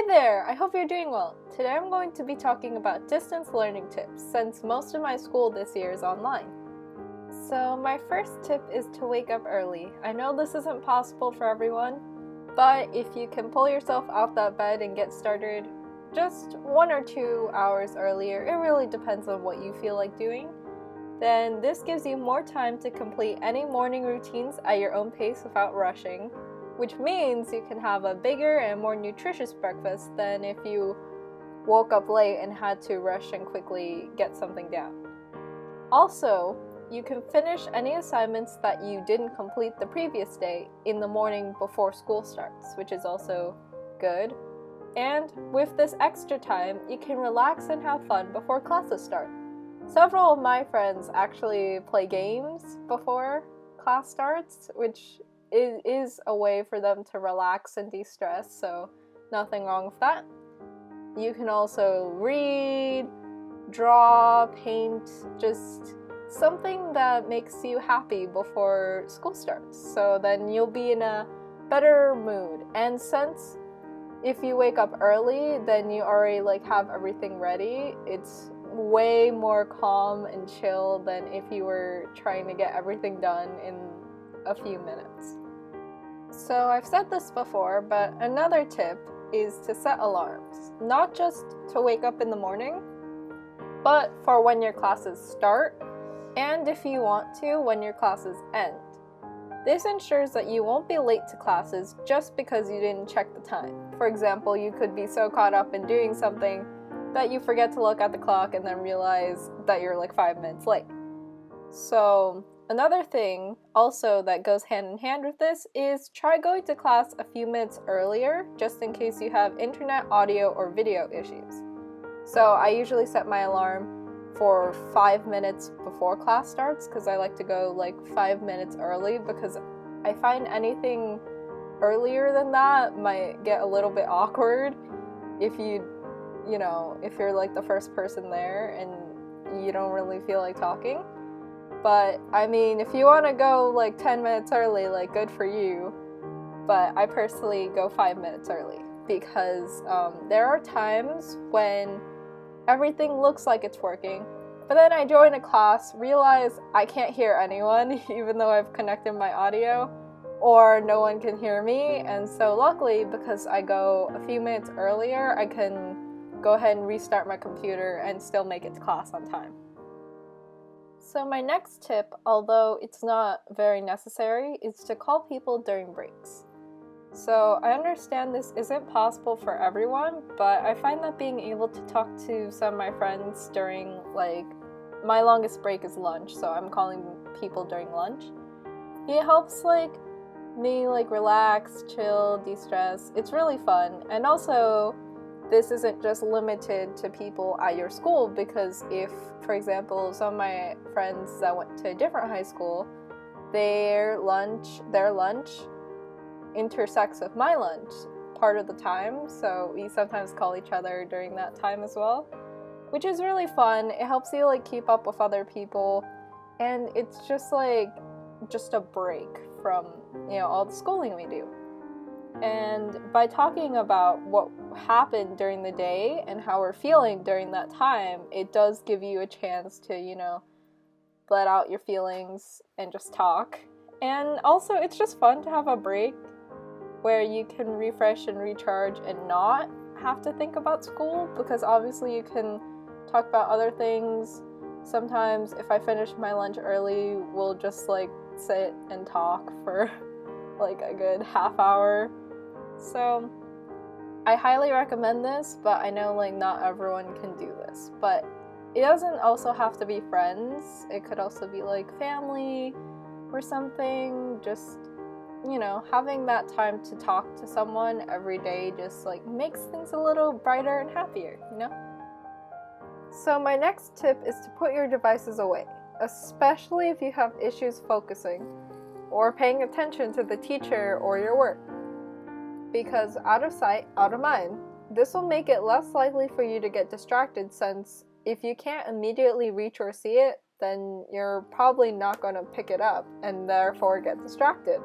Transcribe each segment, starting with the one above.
Hi there! I hope you're doing well. Today I'm going to be talking about distance learning tips since most of my school this year is online. So my first tip is to wake up early. I know this isn't possible for everyone, but if you can pull yourself out that bed and get started just 1 or 2 hours earlier, it really depends on what you feel like doing, then this gives you more time to complete any morning routines at your own pace without rushing, which means you can have a bigger and more nutritious breakfast than if you woke up late and had to rush and quickly get something down. Also, you can finish any assignments that you didn't complete the previous day in the morning before school starts, which is also good. And with this extra time, you can relax and have fun before classes start. Several of my friends actually play games before class starts, which is a way for them to relax and de-stress, so nothing wrong with that. You can also read, draw, paint, just something that makes you happy before school starts, so then you'll be in a better mood. And since if you wake up early, then you already have everything ready, it's way more calm and chill than if you were trying to get everything done in a few minutes. So I've said this before, but another tip is to set alarms, not just to wake up in the morning, but for when your classes start, and if you want to, when your classes end. This ensures that you won't be late to classes just because you didn't check the time. For example, you could be so caught up in doing something that you forget to look at the clock and then realize that you're 5 minutes late. So another thing also that goes hand in hand with this is try going to class a few minutes earlier just in case you have internet, audio, or video issues. So I usually set my alarm for 5 minutes before class starts because I like to go 5 minutes early, because I find anything earlier than that might get a little bit awkward if if you're the first person there and you don't really feel like talking. But I mean, if you want to go 10 minutes early, good for you. But I personally go 5 minutes early because there are times when everything looks like it's working, but then I join a class, realize I can't hear anyone even though I've connected my audio, or no one can hear me. And so luckily, because I go a few minutes earlier, I can go ahead and restart my computer and still make it to class on time. So my next tip, although it's not very necessary, is to call people during breaks. So I understand this isn't possible for everyone, but I find that being able to talk to some of my friends during my longest break is lunch, so I'm calling people during lunch. It helps me relax, chill, de-stress. It's really fun. And also, this isn't just limited to people at your school, because if, for example, some of my friends that went to a different high school, their lunch intersects with my lunch part of the time, so we sometimes call each other during that time as well, which is really fun. It helps you keep up with other people, and it's just a break from all the schooling we do. And by talking about what happened during the day and how we're feeling during that time, it does give you a chance to let out your feelings and just talk. And also, it's just fun to have a break where you can refresh and recharge and not have to think about school, because obviously you can talk about other things. Sometimes if I finish my lunch early, we'll just sit and talk for a good half hour. So I highly recommend this, but I know not everyone can do this. But it doesn't also have to be friends. It could also be family or something. Just having that time to talk to someone every day just makes things a little brighter and happier, So my next tip is to put your devices away, especially if you have issues focusing or paying attention to the teacher or your work. Because out of sight, out of mind, this will make it less likely for you to get distracted, since if you can't immediately reach or see it, then you're probably not going to pick it up and therefore get distracted.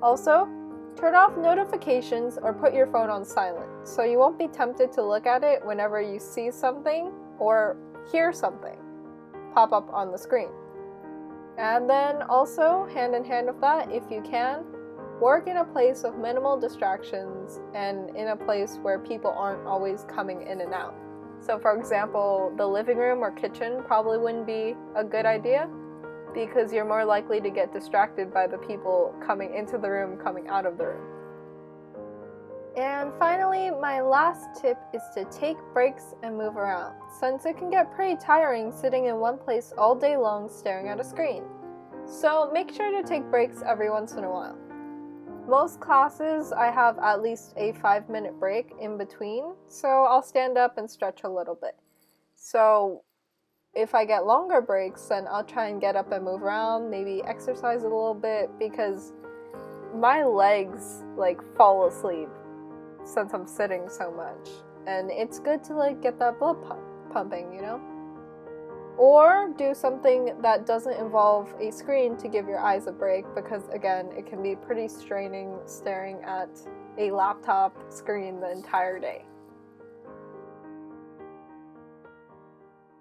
Also, Turn off notifications or put your phone on silent so you won't be tempted to look at it whenever you see something or hear something pop up on the screen. And then also, hand in hand with that, if you can, work in a place of minimal distractions and in a place where people aren't always coming in and out. So for example, the living room or kitchen probably wouldn't be a good idea because you're more likely to get distracted by the people coming into the room, coming out of the room. And finally, my last tip is to take breaks and move around, since it can get pretty tiring sitting in one place all day long staring at a screen. So make sure to take breaks every once in a while. Most classes I have at least a 5-minute break in between, so I'll stand up and stretch a little bit. So if I get longer breaks, then I'll try and get up and move around, maybe exercise a little bit, because my legs fall asleep since I'm sitting so much. And it's good to get that blood pumping, you know? Or do something that doesn't involve a screen to give your eyes a break, because again, it can be pretty straining staring at a laptop screen the entire day.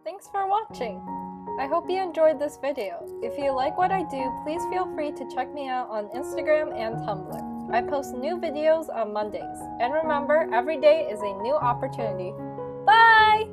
Thanks for watching! I hope you enjoyed this video. If you like what I do, please feel free to check me out on Instagram and Tumblr. I post new videos on Mondays. And remember, every day is a new opportunity. Bye!